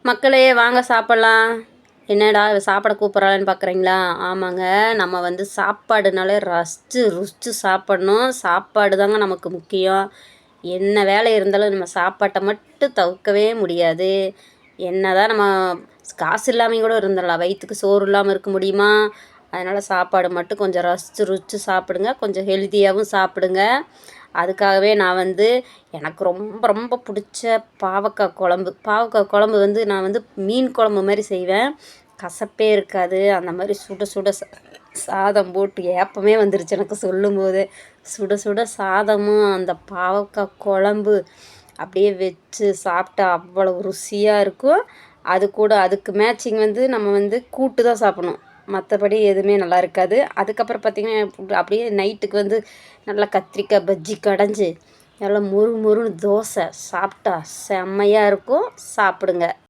மக்களே வாங்க சாப்பிட்லாம். என்னடா இவ சாப்பிட கூப்பிட்றாளன்னு பார்க்குறீங்களா? ஆமாங்க. நம்ம வந்து சாப்பாடுனாலே ரசித்து ருசித்து சாப்பிட்ணும். சாப்பாடு தாங்க நமக்கு முக்கியம். என்ன வேலை இருந்தாலும் நம்ம சாப்பாட்டை மட்டும் தவிர்க்கவே முடியாது. என்னதான் நம்ம காசு இல்லாமையும் கூட இருந்துடலாம். வயிற்றுக்கு சோறு இல்லாமல் இருக்க முடியுமா? அதனால் சாப்பாடு மட்டும் கொஞ்சம் ரசித்து ருசித்து சாப்பிடுங்க. கொஞ்சம் ஹெல்த்தியாகவும் சாப்பிடுங்க. அதுக்காகவே நான் வந்து எனக்கு ரொம்ப ரொம்ப பிடிச்ச பாவக்காய் குழம்பு வந்து நான் வந்து மீன் குழம்பு மாதிரி செய்வேன். கசப்பே இருக்காது. அந்த மாதிரி சுட சுட சாதம் போட்டு ஏப்பமே வந்துருச்சு எனக்கு சொல்லும்போது. சுட சுட சாதமும் அந்த பாவக்காய் குழம்பு அப்படியே வச்சு சாப்பிட்டா அவ்வளோ ருசியாக இருக்கும். அது கூட அதுக்கு மேட்சிங் வந்து நம்ம வந்து கூட்டு தான் சாப்பிடணும். மற்றபடி எதுவுமே நல்லா இருக்காது. அதுக்கப்புறம் பார்த்திங்கன்னா அப்படியே நைட்டுக்கு வந்து நல்லா கத்திரிக்காய் பஜ்ஜி கடைஞ்சி நல்லா முறு முறுன்னு தோசை சாப்பிட்டா செம்மையாக இருக்கும். சாப்பிடுங்க.